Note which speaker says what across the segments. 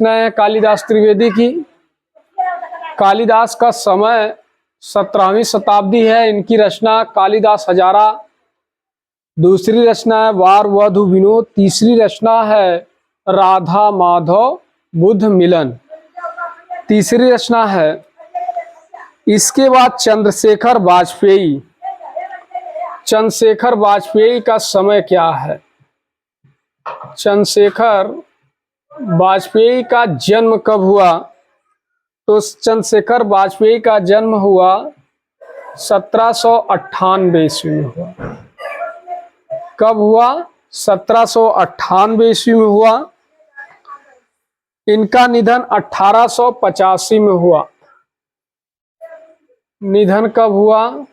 Speaker 1: रचनाएं हैं कालिदास त्रिवेदी की। कालिदास का समय 17वीं शताब्दी है। इनकी रचना कालिदास हजारा। दूसरी रचना है वार वधु विनोद। तीसरी रचना है राधा माधव बुद्ध मिलन। तीसरी रचना है। इसके बाद चंद्रशेखर वाजपेयी। चंद्रशेखर वाजपेयी का समय क्या है? चंद्रशेखर वाजपेयी का जन्म कब हुआ? तो चंद्रशेखर वाजपेयी का जन्म हुआ 1798 ईस्वी में हुआ। कब हुआ? 1798 ईस्वी में हुआ। इनका निधन 1885 में हुआ। निधन कब हुआ?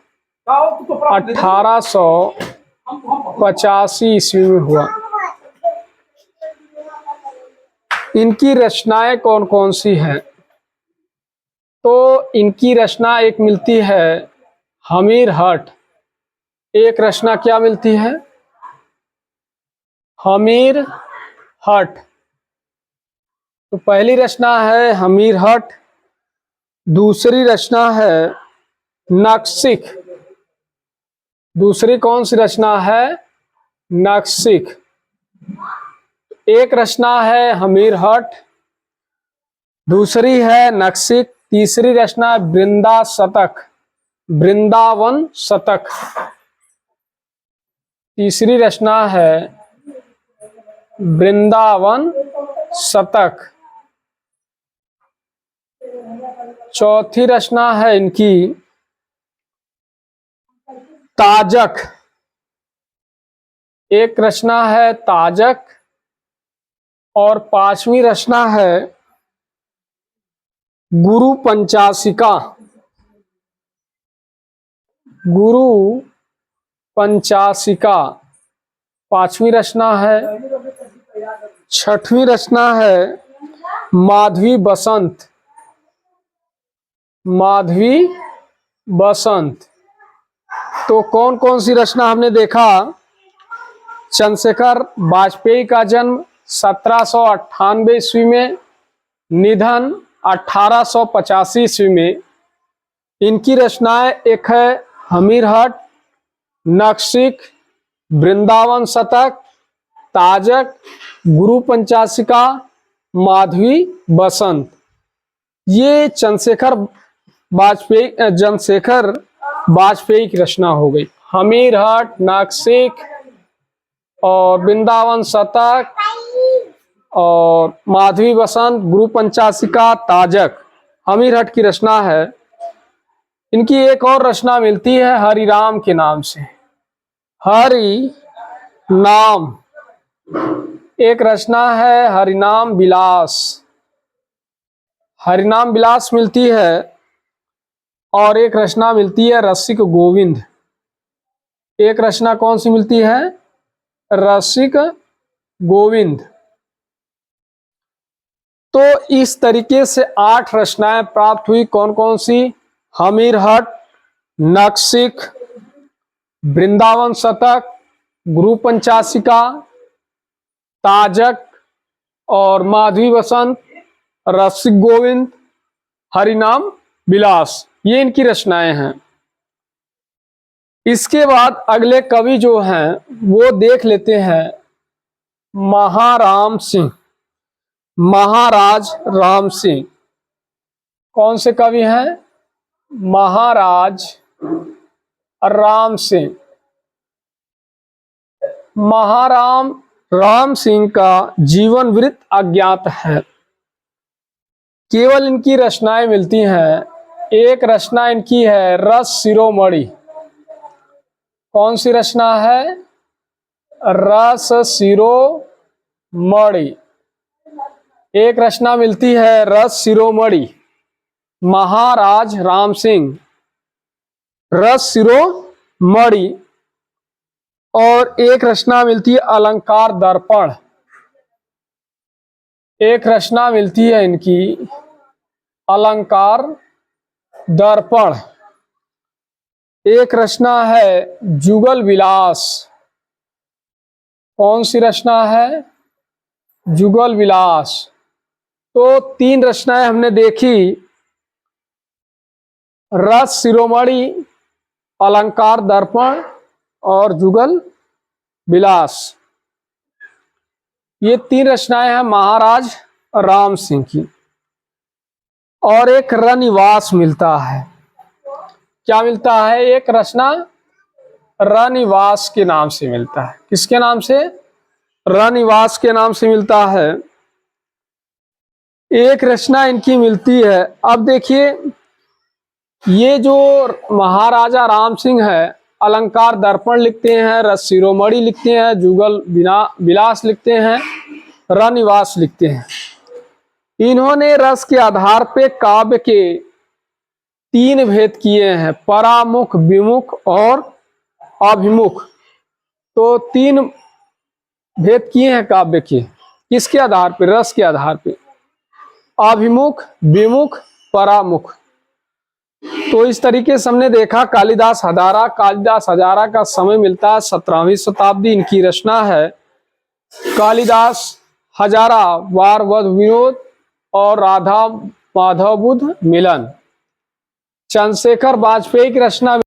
Speaker 1: 1885 ईस्वी में हुआ। इनकी रचनाएं कौन कौन सी हैं? तो इनकी रचना एक मिलती है हमीर हट। एक रचना क्या मिलती है? हमीर हट। तो पहली रचना है हमीर हट। दूसरी रचना है नक्सिक। दूसरी कौन सी रचना है? नक्सिक। एक रचना है हमीर हट, दूसरी है नक्सिक, तीसरी रचना है वृंदा शतक, वृंदावन शतक। तीसरी रचना है वृंदावन शतक। चौथी रचना है इनकी ताजक। एक रचना है ताजक और पांचवी रचना है गुरु पंचाशिका। गुरु पंचाशिका पांचवी रचना है। छठवीं रचना है माधवी बसंत। माधवी बसंत। तो कौन कौन सी रचना हमने देखा? चंद्रशेखर वाजपेयी का जन्म 1798 ईस्वी में, निधन 1885 ईस्वी में। इनकी रचनाएं एक है हमीर हट, नक्सिक, वृंदावन शतक, ताजक, गुरु पंचाशिका, माधवी बसंत। ये चंद्रशेखर वाजपेयी की रचना हो गई। हमीर हट, नक्सिक और वृंदावन शतक और माधवी बसंत, गुरु पंचाशिका, ताजक हमीर हट की रचना है। इनकी एक और रचना मिलती है हरिराम के नाम से। हरि नाम एक रचना है हरिनाम विलास। हरिनाम विलास मिलती है और एक रचना मिलती है रसिक गोविंद। एक रचना कौन सी मिलती है? रसिक गोविंद। तो इस तरीके से 8 रचनाएं प्राप्त हुई। कौन कौन सी? हमीर हट, नक्सिक, वृंदावन शतक, गुरु पंचाशिका, ताजक और माधवी बसंत, रसिक गोविंद, हरिनाम विलास। ये इनकी रचनाएं हैं। इसके बाद अगले कवि जो हैं वो देख लेते हैं महाराम सिंह। महाराज राम सिंह कौन से कवि हैं? महाराज राम सिंह। महाराम राम सिंह का जीवन वृत्त अज्ञात है। केवल इनकी रचनाएं मिलती हैं। एक रचना इनकी है रस शिरोमणि। कौन सी रचना है? रस शिरोमणि। एक रचना मिलती है रस शिरोमणि, महाराज राम सिंह, रस शिरोमणि। और एक रचना मिलती है अलंकार दर्पण। एक रचना मिलती है इनकी अलंकार दर्पण। एक रचना है जुगल विलास। कौन सी रचना है? जुगल विलास। तो 3 रचनाएं हमने देखी, रस शिरोमणि, अलंकार दर्पण और जुगल विलास। ये 3 रचनाएं हैं महाराज राम सिंह की। और एक रनिवास मिलता है। क्या मिलता है? एक रचना रनिवास के नाम से मिलता है। किसके नाम से? रनिवास के नाम से मिलता है। एक रचना इनकी मिलती है। अब देखिए, ये जो महाराजा राम सिंह है, अलंकार दर्पण लिखते हैं, रस शिरोमणि लिखते हैं, जुगल विलास लिखते हैं, रनिवास लिखते हैं। इन्होंने रस के आधार पे काव्य के 3 भेद किए हैं, परामुख, विमुख और अभिमुख। तो 3 भेद किए हैं काव्य के। किसके आधार पे? रस के आधार पे। अभिमुख, विमुख, परामुख। तो इस तरीके से हमने देखा कालिदास हजारा। कालिदास हजारा का समय मिलता है 17वीं शताब्दी। इनकी रचना है कालिदास हजारा, वार वध विनोद और राधा माधव बुध मिलन। चंद्रशेखर वाजपेयी की रचना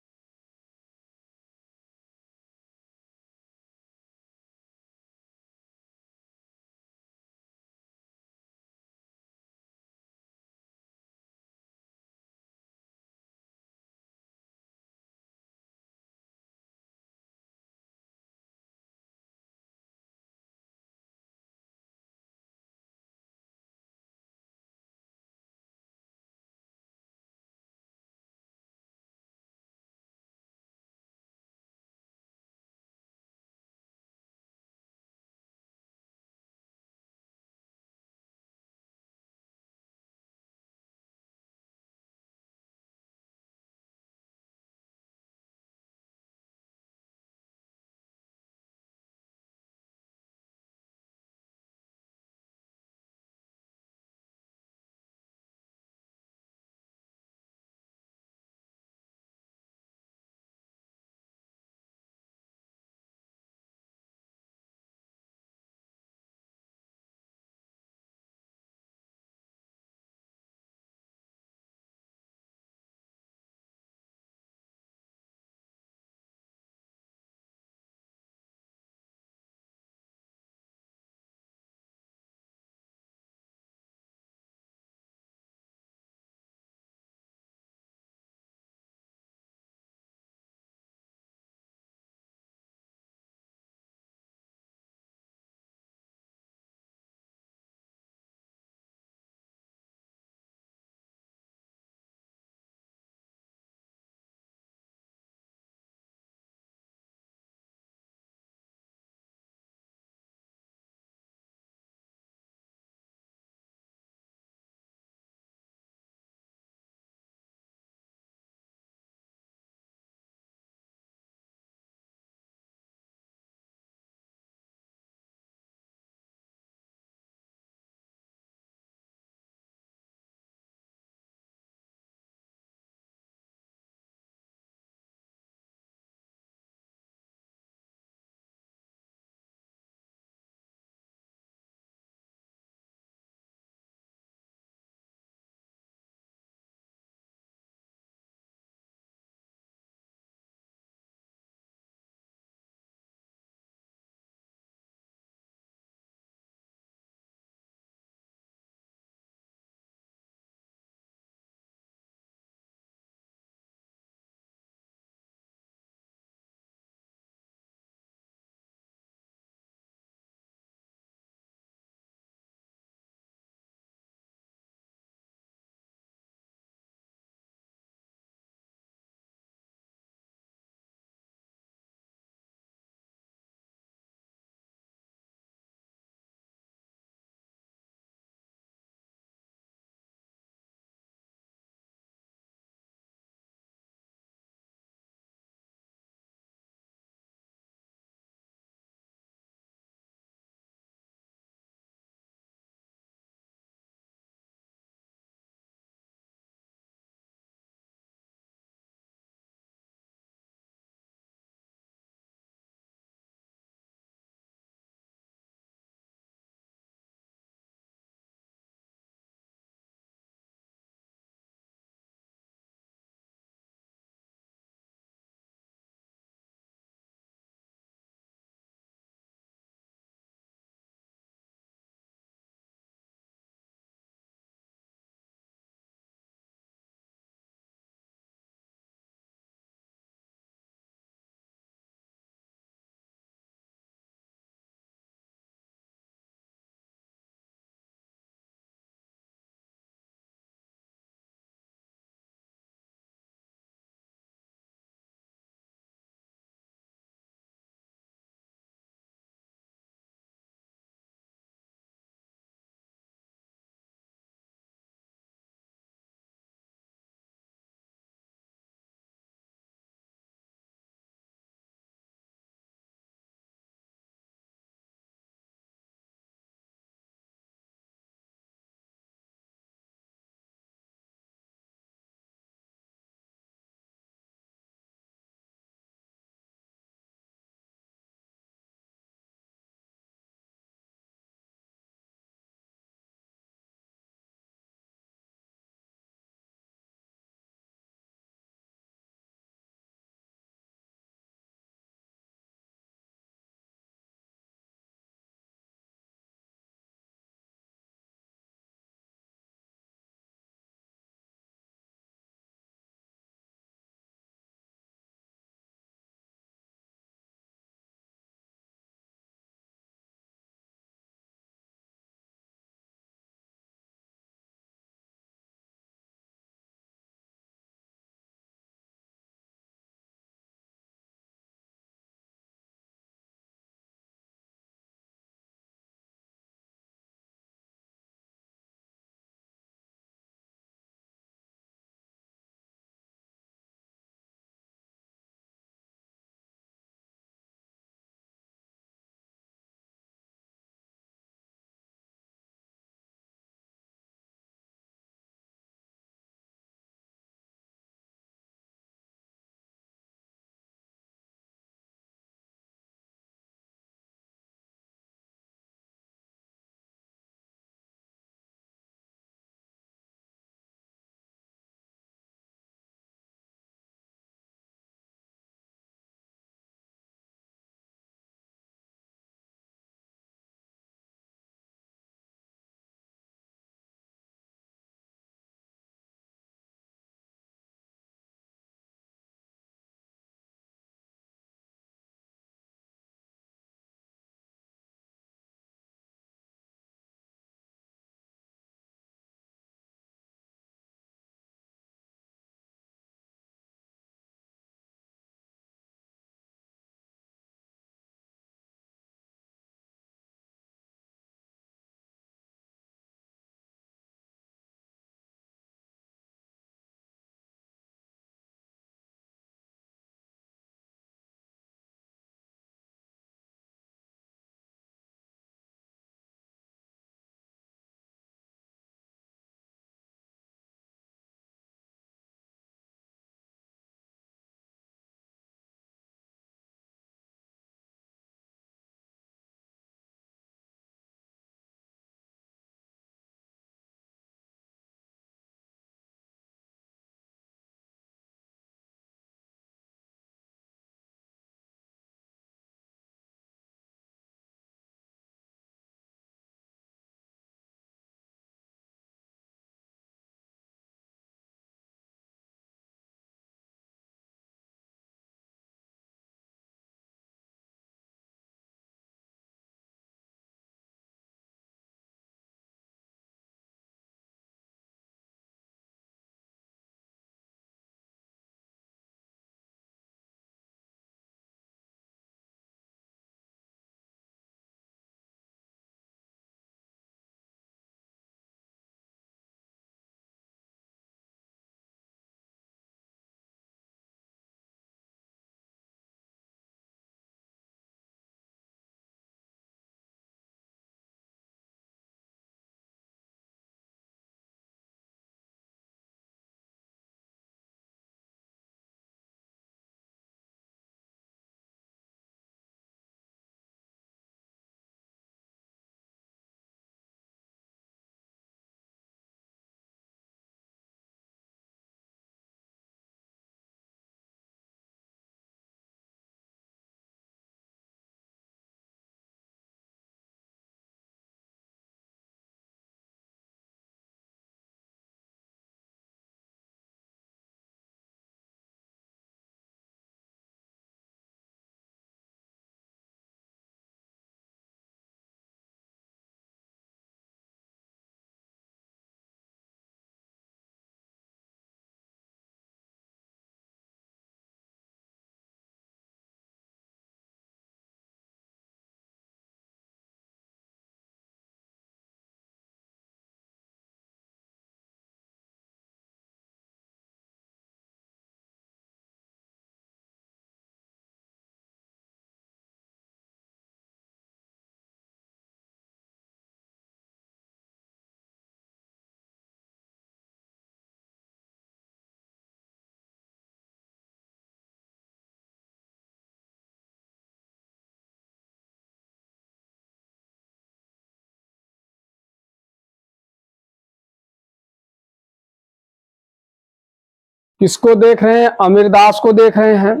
Speaker 1: किसको देख रहे हैं? अमीरदास को देख रहे हैं।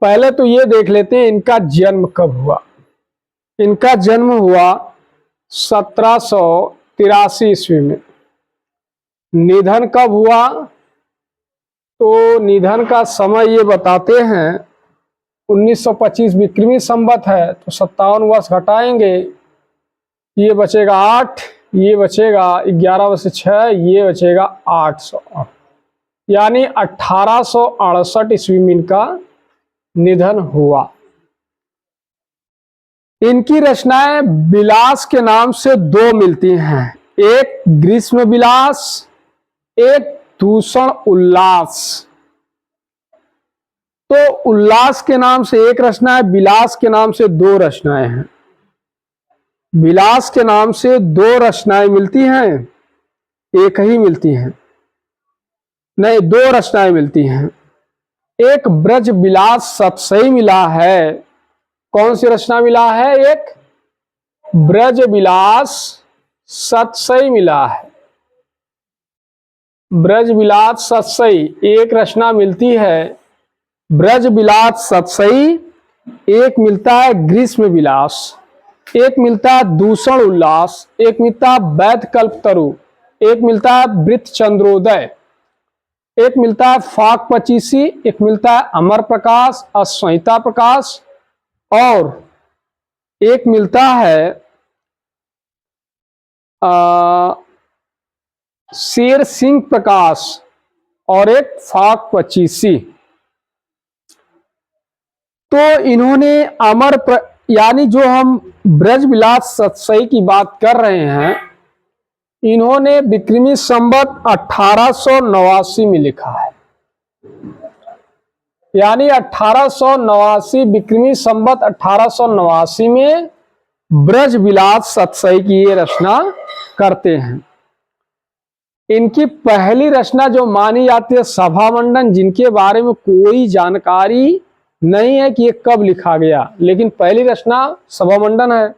Speaker 1: पहले तो ये देख लेते हैं इनका जन्म कब हुआ। इनका जन्म हुआ 1783 ईस्वी में। निधन कब हुआ? तो निधन का समय ये बताते हैं 1925 विक्रमी संवत है, तो 57 वर्ष घटाएंगे, ये बचेगा 8, ये बचेगा 11 वर्ष 6, ये बचेगा 800, यानी 1868 ईस्वी में इनका निधन हुआ। इनकी रचनाएं विलास के नाम से 2 मिलती हैं, एक ग्रीष्म विलास, एक दूषण उल्लास। तो उल्लास के नाम से एक रचना है, विलास के नाम से 2 रचनाएं हैं। विलास के नाम से 2 रचनाएं मिलती हैं, एक ही मिलती हैं नहीं, 2 रचनाएं मिलती हैं। एक ब्रज विलास सतसई मिला है। कौन सी रचना मिला है? एक ब्रज विलास सतसई मिला है। ब्रज विलास सतसई एक रचना मिलती है, ब्रज विलास सतसई। एक मिलता है ग्रीष्म विलास, एक मिलता है दूषण उल्लास, एक मिलता है वैध कल्पतरु, एक मिलता है वृत्त चंद्रोदय, एक मिलता है फाक पचीसी, एक मिलता है अमर प्रकाश, असंहिता प्रकाश, और एक मिलता है शेर सिंह प्रकाश, और एक फाक पचीसी। तो इन्होंने यानी जो हम ब्रज विलास सतसई की बात कर रहे हैं, इन्होंने विक्रमी संवत 1889 में लिखा है, यानी 1889 विक्रमी संवत 1889 में ब्रज विलास सतसई की ये रचना करते हैं। इनकी पहली रचना जो मानी जाती है सभा मंडन, जिनके बारे में कोई जानकारी नहीं है कि ये कब लिखा गया, लेकिन पहली रचना सभा मंडन है।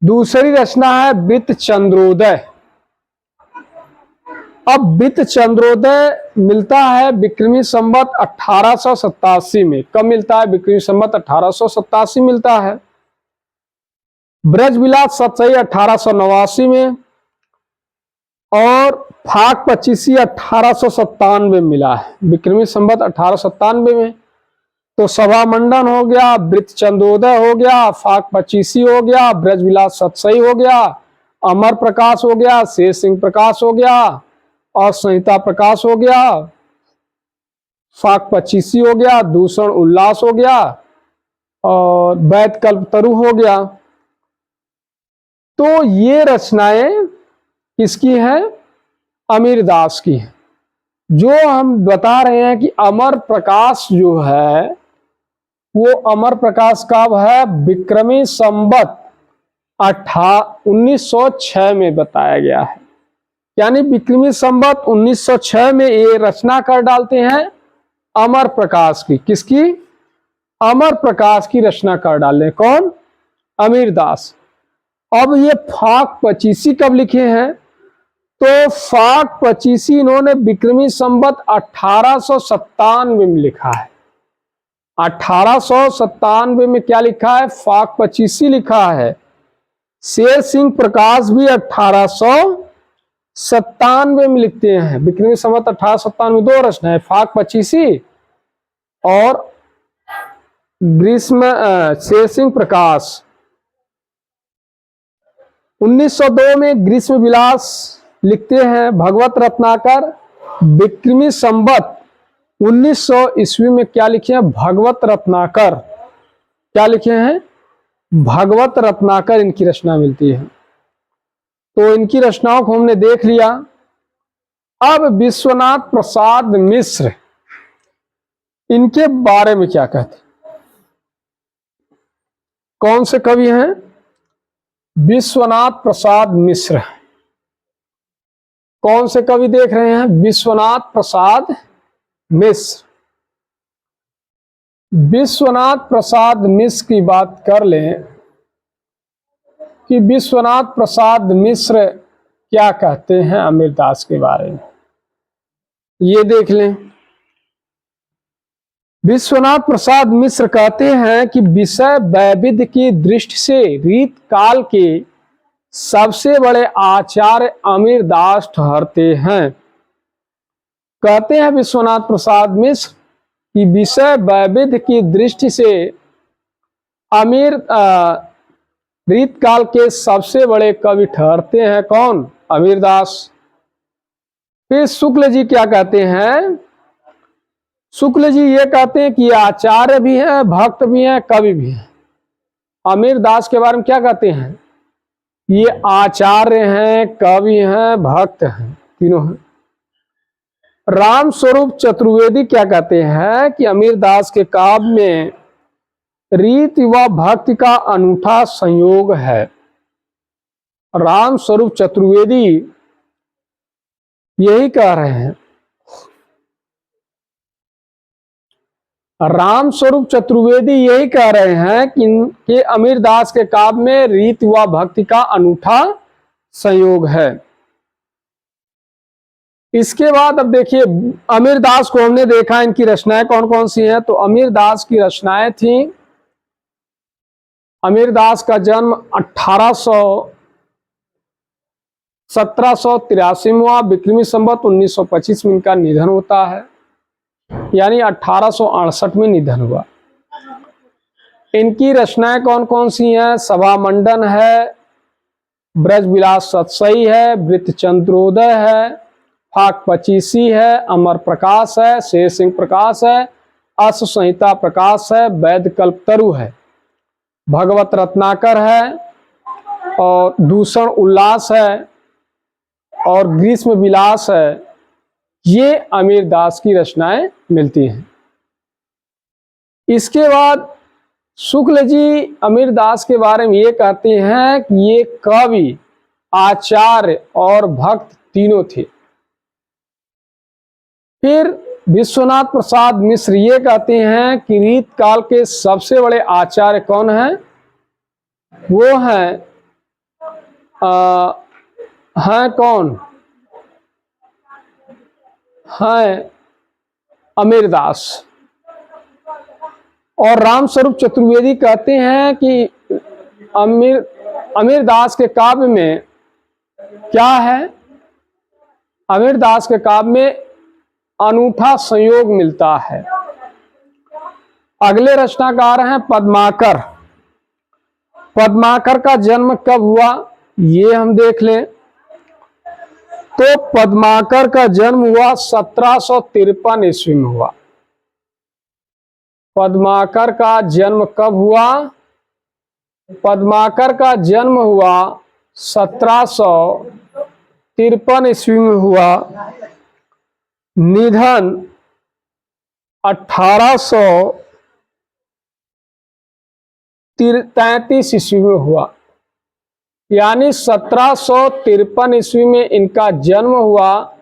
Speaker 1: दूसरी रचना है वृत्त चंद्रोदय। अब वृत्त चंद्रोदय मिलता है विक्रमी संवत 1887 में। कब मिलता है? विक्रमी संवत 1887 मिलता है। ब्रज विलास सतसई 1889 में, और फाक पचीसी 1897 मिला है, विक्रमी संवत 1897 में। तो सभा मंडन हो गया, वृत्त चंद्रोदय हो गया, फाक पचीसी हो गया, ब्रज विलास सतसई हो गया, अमर प्रकाश हो गया, शेर सिंह प्रकाश हो गया, और संहिता प्रकाश हो गया, फाक पचीसी हो गया, दूषण उल्लास हो गया, और वैध कल्पतरु हो गया। तो ये रचनाएं किसकी हैं? अमीरदास की है। जो हम बता रहे हैं कि अमर प्रकाश जो है, वो अमर प्रकाश कब है? विक्रमी संवत 1906 में बताया गया है, यानी विक्रमी संवत 1906 में ये रचना कर डालते हैं अमर प्रकाश की। किसकी? अमर प्रकाश की रचना कर डाले। कौन? अमीरदास। अब ये फाक पचीसी कब लिखे हैं? तो फाक पचीसी इन्होंने विक्रमी संवत 1897 में लिखा है। 1897 में क्या लिखा है? फाक पचीसी लिखा है। शेर सिंह प्रकाश भी 1897 में लिखते हैं। विक्रमी संवत 1897 में 2 रचना है, फाक पचीसी और ग्रीष्म शेर सिंह प्रकाश। 1902 में ग्रीष्म विलास लिखते हैं भगवत रत्नाकर। विक्रमी संवत 1900 ईस्वी में क्या लिखे हैं? भगवत रत्नाकर। क्या लिखे हैं? भगवत रत्नाकर इनकी रचना मिलती है। तो इनकी रचनाओं को हमने देख लिया। अब विश्वनाथ प्रसाद मिश्र, इनके बारे में क्या कहते हैं? कौन से कवि हैं? विश्वनाथ प्रसाद मिश्र। कौन से कवि देख रहे हैं? विश्वनाथ प्रसाद मिश्र। विश्वनाथ प्रसाद मिश्र की बात कर लें कि विश्वनाथ प्रसाद मिश्र क्या कहते हैं अमीरदास के बारे में। ये देख लें। विश्वनाथ प्रसाद मिश्र कहते हैं कि विषय वैविध्य की दृष्टि से रीत काल के सबसे बड़े आचार्य अमीरदास ठहरते हैं। कहते हैं विश्वनाथ प्रसाद मिश्र कि विषय वैविध्य की दृष्टि से रीत काल के सबसे बड़े कवि ठहरते हैं कौन? अमीरदास। फिर शुक्ल जी क्या कहते हैं? शुक्ल जी ये कहते हैं कि आचार्य भी हैं, भक्त भी हैं, कवि भी हैं। अमीरदास के बारे में क्या कहते हैं? ये आचार्य हैं, कवि हैं, भक्त हैं, तीनों हैं। राम स्वरूप चतुर्वेदी क्या कहते हैं कि अमीरदास के काव्य में रीति व भक्ति का अनूठा संयोग है। राम स्वरूप चतुर्वेदी यही कह रहे हैं। राम स्वरूप चतुर्वेदी यही कह रहे हैं कि अमीरदास के काव्य में रीति व भक्ति का अनूठा संयोग है। इसके बाद अब देखिए, अमीरदास को हमने देखा, इनकी रचनाएं कौन कौन सी हैं। तो अमीरदास की रचनाएं थी, अमीरदास का जन्म 1783 में हुआ, विक्रमी संवत 1925 में इनका निधन होता है, यानी 1868 में निधन हुआ। इनकी रचनाएं कौन कौन सी हैं? सभा मंडन है, ब्रजविलास सतसई है, वृत्त चंद्रोदय है, फाक पचीसी है, अमर प्रकाश है, शेर सिंह प्रकाश है, अश्व संहिता प्रकाश है, वैद्य कल्पतरु है, भगवत रत्नाकर है, और दूषण उल्लास है, और ग्रीष्म विलास है। ये अमीरदास की रचनाएं मिलती हैं। इसके बाद शुक्ल जी अमीरदास के बारे में ये कहते हैं कि ये कवि, आचार्य और भक्त तीनों थे। फिर विश्वनाथ प्रसाद मिश्र ये कहते हैं कि रीत काल के सबसे बड़े आचार्य कौन हैं? वो हैं कौन? हैं अमीरदास। और राम स्वरूप चतुर्वेदी कहते हैं कि अमीरदास के काव्य में क्या है? अमीरदास के काव्य में अनूठा संयोग मिलता है। अगले रचनाकार हैं पद्माकर। पद्माकर का जन्म कब हुआ ये हम देख लें। तो पद्माकर का जन्म हुआ 1753 ईस्वी में हुआ। पद्माकर का जन्म कब हुआ? पद्माकर का जन्म हुआ 1753 ईस्वी में हुआ। निधन 1833 ईस्वी में हुआ, यानी 1753 ईस्वी में इनका जन्म हुआ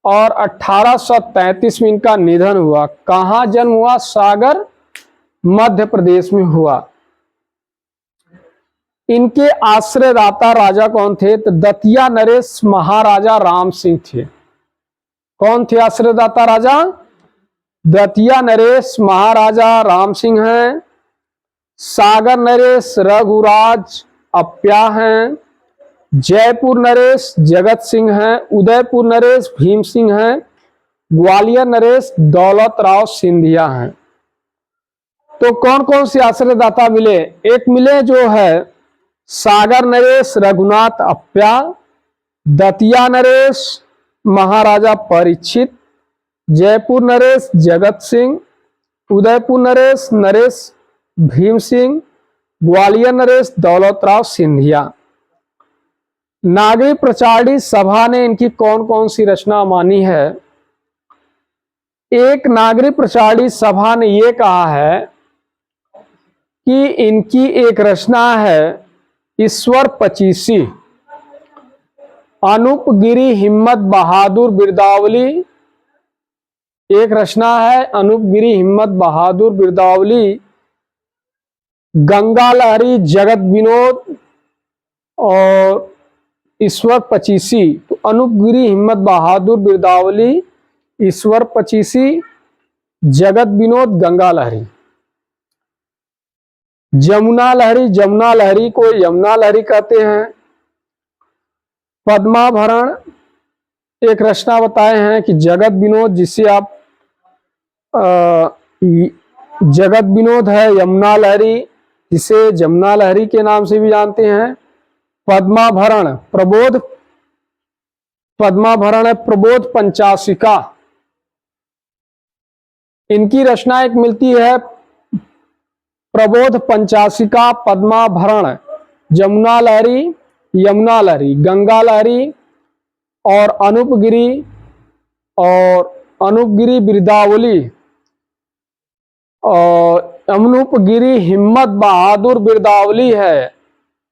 Speaker 1: और 1833 में इनका निधन हुआ। कहाँ जन्म हुआ? सागर, मध्य प्रदेश में हुआ। इनके आश्रयदाता राजा कौन थे? तो दतिया नरेश महाराजा राम सिंह थे। कौन थे आश्रयदाता राजा? दतिया नरेश महाराजा राम सिंह हैं। सागर नरेश रघुराज अप्या हैं। जयपुर नरेश जगत सिंह हैं। उदयपुर नरेश भीम सिंह हैं। ग्वालियर नरेश दौलत राव सिंधिया हैं। तो कौन कौन से आश्रयदाता मिले? एक मिले जो है सागर नरेश रघुनाथ अप्या, दतिया नरेश महाराजा परीक्षित, जयपुर नरेश जगत सिंह, उदयपुर नरेश नरेश भीम सिंह, ग्वालियर नरेश दौलत राव सिंधिया। नागरी प्रचारणी सभा ने इनकी कौन कौन सी रचना मानी है? एक नागरी प्रचारणी सभा ने यह कहा है कि इनकी एक रचना है ईश्वर पचीसी। अनूपगिरी हिम्मत बहादुर बिरदावली एक रचना है। अनूपगिरी हिम्मत बहादुर बिरदावली, गंगा लहरी जगत विनोद और ईश्वर पचीसी। तो अनूपगिरी हिम्मत बहादुर बिरदावली, ईश्वर पचीसी, जगत विनोद, गंगा लहरी। जमुना लहरी, जमुना लहरी को यमुना लहरी कहते हैं। पद्माभरण एक रचना बताए हैं कि जगत विनोद, जिसे आप जगत विनोद है यमुना लहरी, जिसे जमुना लहरी के नाम से भी जानते हैं। पद्माभरण प्रबोध, पद्माभरण है प्रबोध पंचाशिका। इनकी रचना एक मिलती है प्रबोध पंचाशिका, पद्माभरण, जमुना लहरी, यमुना लहरी, गंगा लहरी और अनूपगिरी बिरदावली और अनूपगिरी हिम्मत बहादुर बिरदावली है।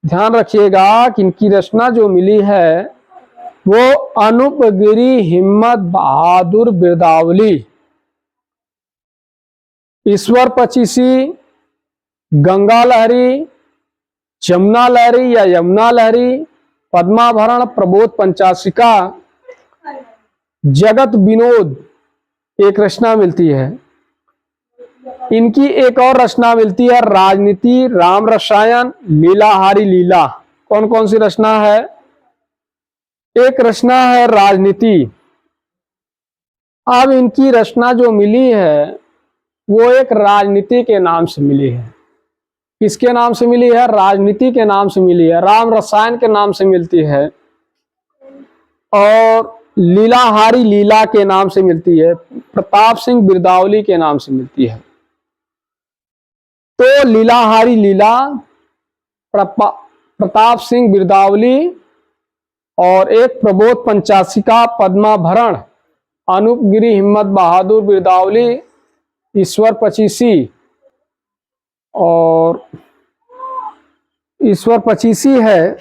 Speaker 1: ध्यान रखिएगा कि इनकी रचना जो मिली है वो अनूपगिरी हिम्मत बहादुर बिरदावली। ईश्वर पचीसी, गंगा लहरी, जमुना लहरी या यमुना लहरी, पद्माभरण, प्रबोध पंचाशिका, जगत विनोद एक रचना मिलती है। इनकी एक और रचना मिलती है राजनीति, राम रसायन, लीलाहारी लीला। कौन कौन सी रचना है? एक रचना है राजनीति। अब इनकी रचना जो मिली है वो एक राजनीति के नाम से मिली है। किसके नाम से मिली है? राजनीति के नाम से मिली है। राम रसायन के नाम से मिलती है और लीलाहारी लीला के नाम से मिलती है। प्रताप सिंह बिरदावली के नाम से मिलती है। तो लीलाहारी लीला प्रताप सिंह बिरदावली और एक प्रबोध पंचाशिका पद्माभरण, अनूपगिरी हिम्मत बहादुर बिरदावली, ईश्वर पचीसी और ईश्वर पचीसी है,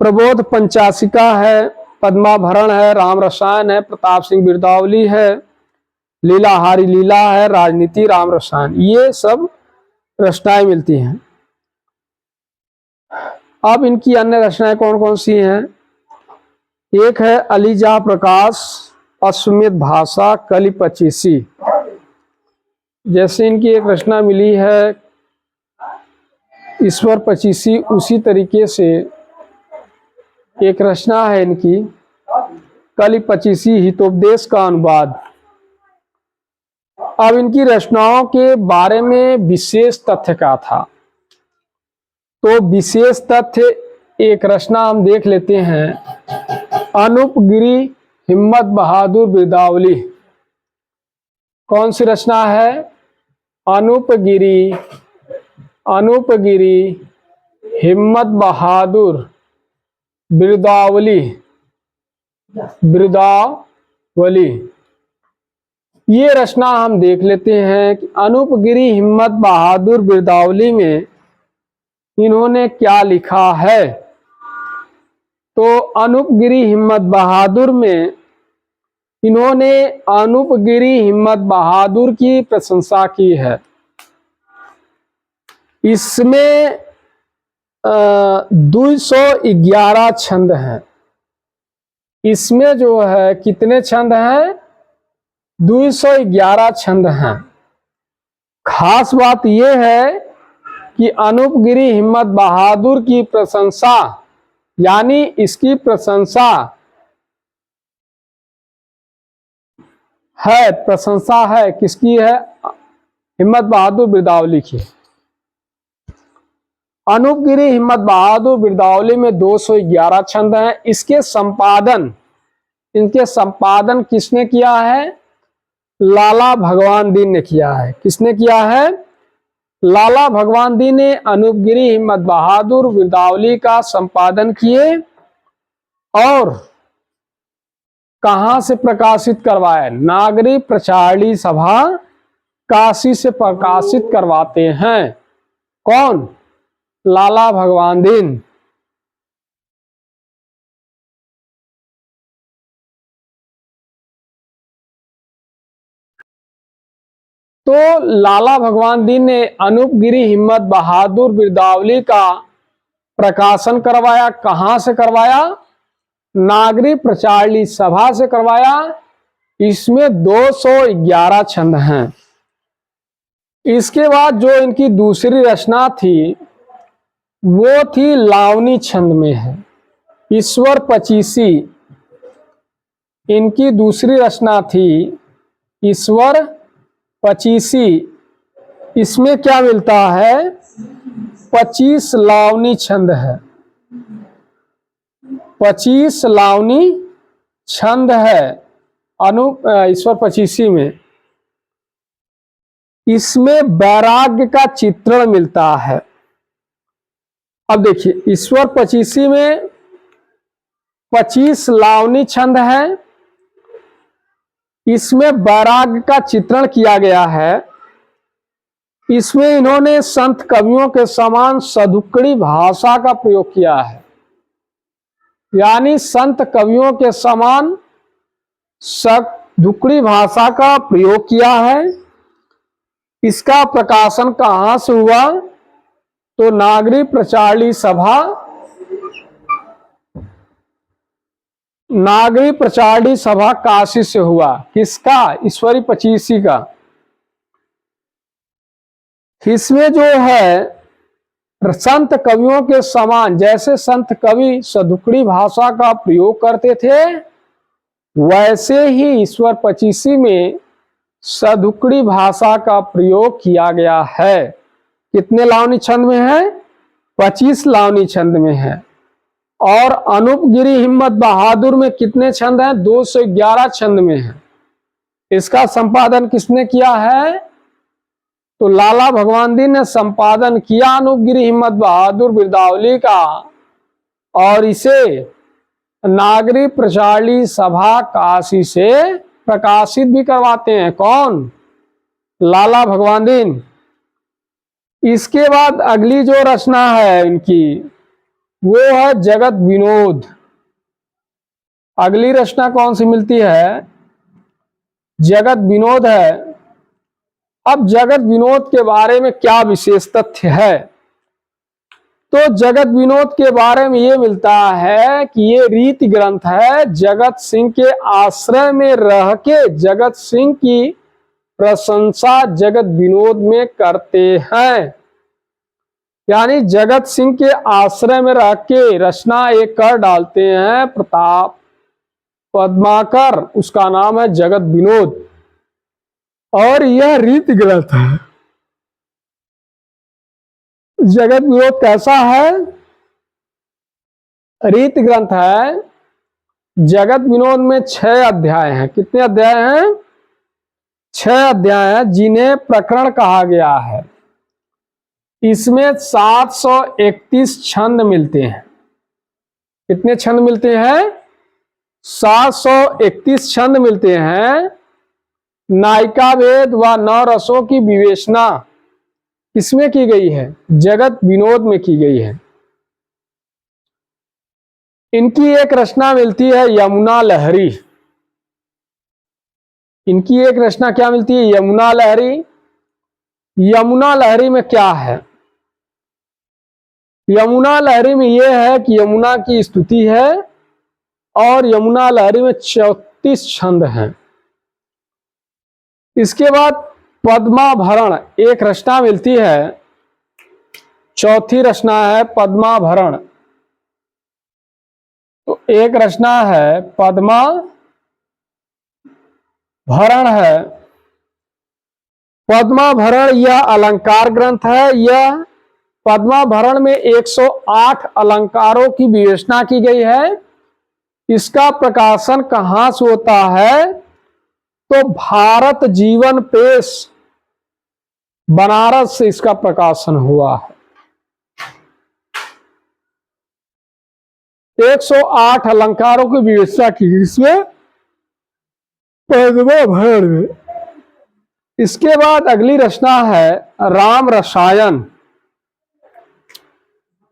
Speaker 1: प्रबोध पंचाशिका है, पद्माभरण है, राम रसायन है, प्रताप सिंह बिरदावली है, लीलाहारी लीला है, राजनीति, राम रसायन, ये सब रचनाएं मिलती हैं। अब इनकी अन्य रचनाएं कौन कौन सी हैं? एक है अलीजा प्रकाश, अश्वमेध भाषा, कली पचीसी। जैसे इनकी एक रचना मिली है ईश्वर पचीसी, उसी तरीके से एक रचना है इनकी कली पचीसी, हितोपदेश का अनुवाद। अब इनकी रचनाओं के बारे में विशेष तथ्य क्या था? तो विशेष तथ्य एक रचना हम देख लेते हैं, अनूपगिरी हिम्मत बहादुर बिरदावली। कौन सी रचना है? अनूपगिरी हिम्मत बहादुर बिरदावली। ये रचना हम देख लेते हैं कि अनूपगिरी हिम्मत बहादुर बिरदावली में इन्होंने क्या लिखा है। तो अनूपगिरी हिम्मत बहादुर में इन्होंने अनूपगिरी हिम्मत बहादुर की प्रशंसा की है। इसमें 211 छंद हैं। इसमें जो है कितने छंद हैं? 211 छंद हैं। खास बात यह है कि अनूपगिरी हिम्मत बहादुर की प्रशंसा, यानी इसकी प्रशंसा है किसकी है? हिम्मत बहादुर बिरदावली की। अनूपगिरी हिम्मत बहादुर बिरदावली में 211 छंद हैं। इनके संपादन किसने किया है? लाला भगवान दीन ने किया है। किसने किया है? लाला भगवान दीन ने अनूपगिरी हिम्मत बहादुर बिरदावली का संपादन किए और कहां से प्रकाशित करवाया? नागरी प्रचारणी सभा काशी से प्रकाशित करवाते हैं। कौन? लाला भगवान दीन। तो लाला भगवान दीन ने अनूपगिरी हिम्मत बहादुर बिरदावली का प्रकाशन करवाया। कहां से करवाया? नागरी प्रचारणी सभा से करवाया। इसमें 211 छंद हैं। इसके बाद जो इनकी दूसरी रचना थी वो थी लावनी छंद में है। ईश्वर पचीसी इनकी दूसरी रचना थी ईश्वर पचीसी। इसमें क्या मिलता है? 25 लावनी छंद है। 25 लावनी छंद है ईश्वर पचीसी में। इसमें वैराग्य का चित्रण मिलता है। अब देखिए, ईश्वर पचीसी में 25 लावनी छंद है। इसमें वैराग्य का चित्रण किया गया है। इसमें इन्होंने संत कवियों के समान सदुक्कड़ी भाषा का प्रयोग किया है, यानी संत कवियों के समान सदुक्कड़ी भाषा का प्रयोग किया है। इसका प्रकाशन कहाँ से हुआ? तो नागरी प्रचारणी सभा, नागरी प्रचारणी सभा काशी से हुआ। किसका? ईश्वरी पचीसी का। इसमें जो है संत कवियों के समान, जैसे संत कवि सदुक्कड़ी भाषा का प्रयोग करते थे वैसे ही ईश्वर पचीसी में सदुक्कड़ी भाषा का प्रयोग किया गया है। कितने लावनी छंद में है? 25 लावनी छंद में है। और अनूप गिरी हिम्मत बहादुर में कितने छंद हैं? 211 छंद में है। इसका संपादन किसने किया है? तो लाला भगवानदी ने संपादन किया अनूप गिरी हिम्मत बहादुर बिरदावली का, और इसे नागरी प्रचारणी सभा काशी से प्रकाशित भी करवाते हैं। कौन? लाला भगवानदीन। इसके बाद अगली जो रचना है इनकी वो है जगत विनोद। अगली रचना कौन सी मिलती है? जगत विनोद है। अब जगत विनोद के बारे में क्या विशेष तथ्य है? तो जगत विनोद के बारे में ये मिलता है कि ये रीति ग्रंथ है। जगत सिंह के आश्रय में रह के जगत सिंह की प्रशंसा जगत विनोद में करते हैं, यानी जगत सिंह के आश्रय में रह के रचना एक कर डालते हैं प्रताप पद्माकर, उसका नाम है जगत विनोद, और यह रीति ग्रंथ है। जगत विनोद कैसा है? रीति ग्रंथ है। जगत विनोद में 6 अध्याय हैं। कितने अध्याय हैं? 6 अध्याय हैं, जिन्हें प्रकरण कहा गया है। इसमें 731 छंद मिलते हैं। कितने छंद मिलते हैं? 731 छंद मिलते हैं। नायिका भेद व नौ रसों की विवेचना किसमें की गई है? जगत विनोद में की गई है। इनकी एक रचना मिलती है यमुना लहरी। इनकी एक रचना क्या मिलती है? यमुना लहरी। यमुना लहरी में क्या है? यमुना लहरी में यह है कि यमुना की स्तुति है, और यमुना लहरी में 34 छंद हैं। इसके बाद पद्माभरण एक रचना मिलती है, चौथी रचना है पद्माभरण। तो एक रचना है पद्माभरण है। पद्माभरण यह अलंकार ग्रंथ है। यह पद्माभरण में 108 अलंकारों की विवेचना की गई है। इसका प्रकाशन कहाँ से होता है? तो भारत जीवन प्रेस बनारस से इसका प्रकाशन हुआ है। 108 अलंकारों की विवेचना की गई इसमें पद्माभरण में। इसके बाद अगली रचना है राम रसायन।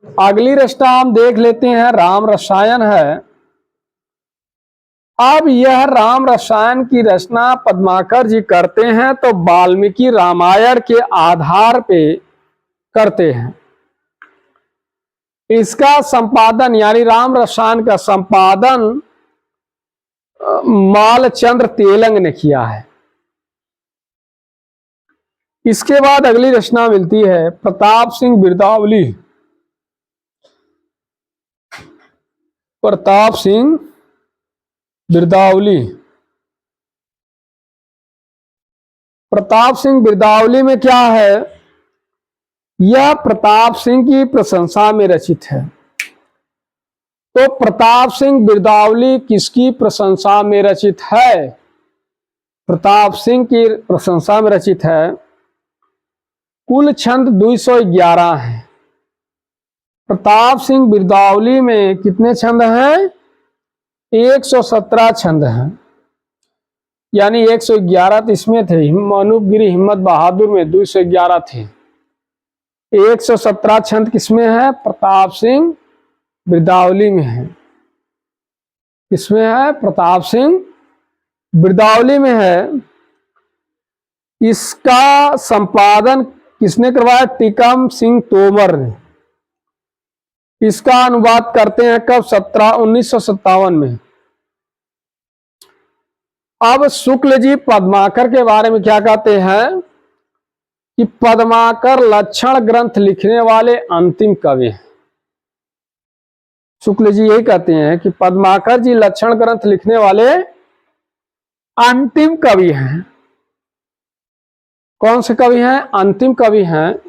Speaker 1: अगली रचना हम देख लेते हैं, राम रसायन है। अब यह राम रसायन की रचना पद्माकर जी करते हैं तो वाल्मीकि रामायण के आधार पे करते हैं। इसका संपादन यानी राम रसायन का संपादन मालचंद्र तेलंग ने किया है। इसके बाद अगली रचना मिलती है प्रताप सिंह बिरदावली। प्रताप सिंह बिरदावली। प्रताप सिंह बिरदावली में क्या है? यह प्रताप सिंह की प्रशंसा में रचित है। तो प्रताप सिंह बिरदावली किसकी प्रशंसा में रचित है? प्रताप सिंह की प्रशंसा में रचित है। कुल छंद 211 हैं। प्रताप सिंह बिरदावली में कितने छंद हैं? 117 छंद हैं, यानी 111 तो इसमें थे, अनूप गिरी हिम्मत बहादुर में 211 थे। 117 छंद किसमें है? प्रताप सिंह बिरदावली में है। किसमें है? प्रताप सिंह बिरदावली में है। इसका संपादन किसने करवाया? टीकम सिंह तोमर ने। इसका अनुवाद करते हैं कब? 1957 में। अब शुक्ल जी पद्माकर के बारे में क्या कहते हैं कि पद्माकर लक्षण ग्रंथ लिखने वाले अंतिम कवि हैं। शुक्ल जी यही कहते हैं कि पद्माकर जी लक्षण ग्रंथ लिखने वाले अंतिम कवि हैं। कौन से कवि हैं? अंतिम कवि हैं।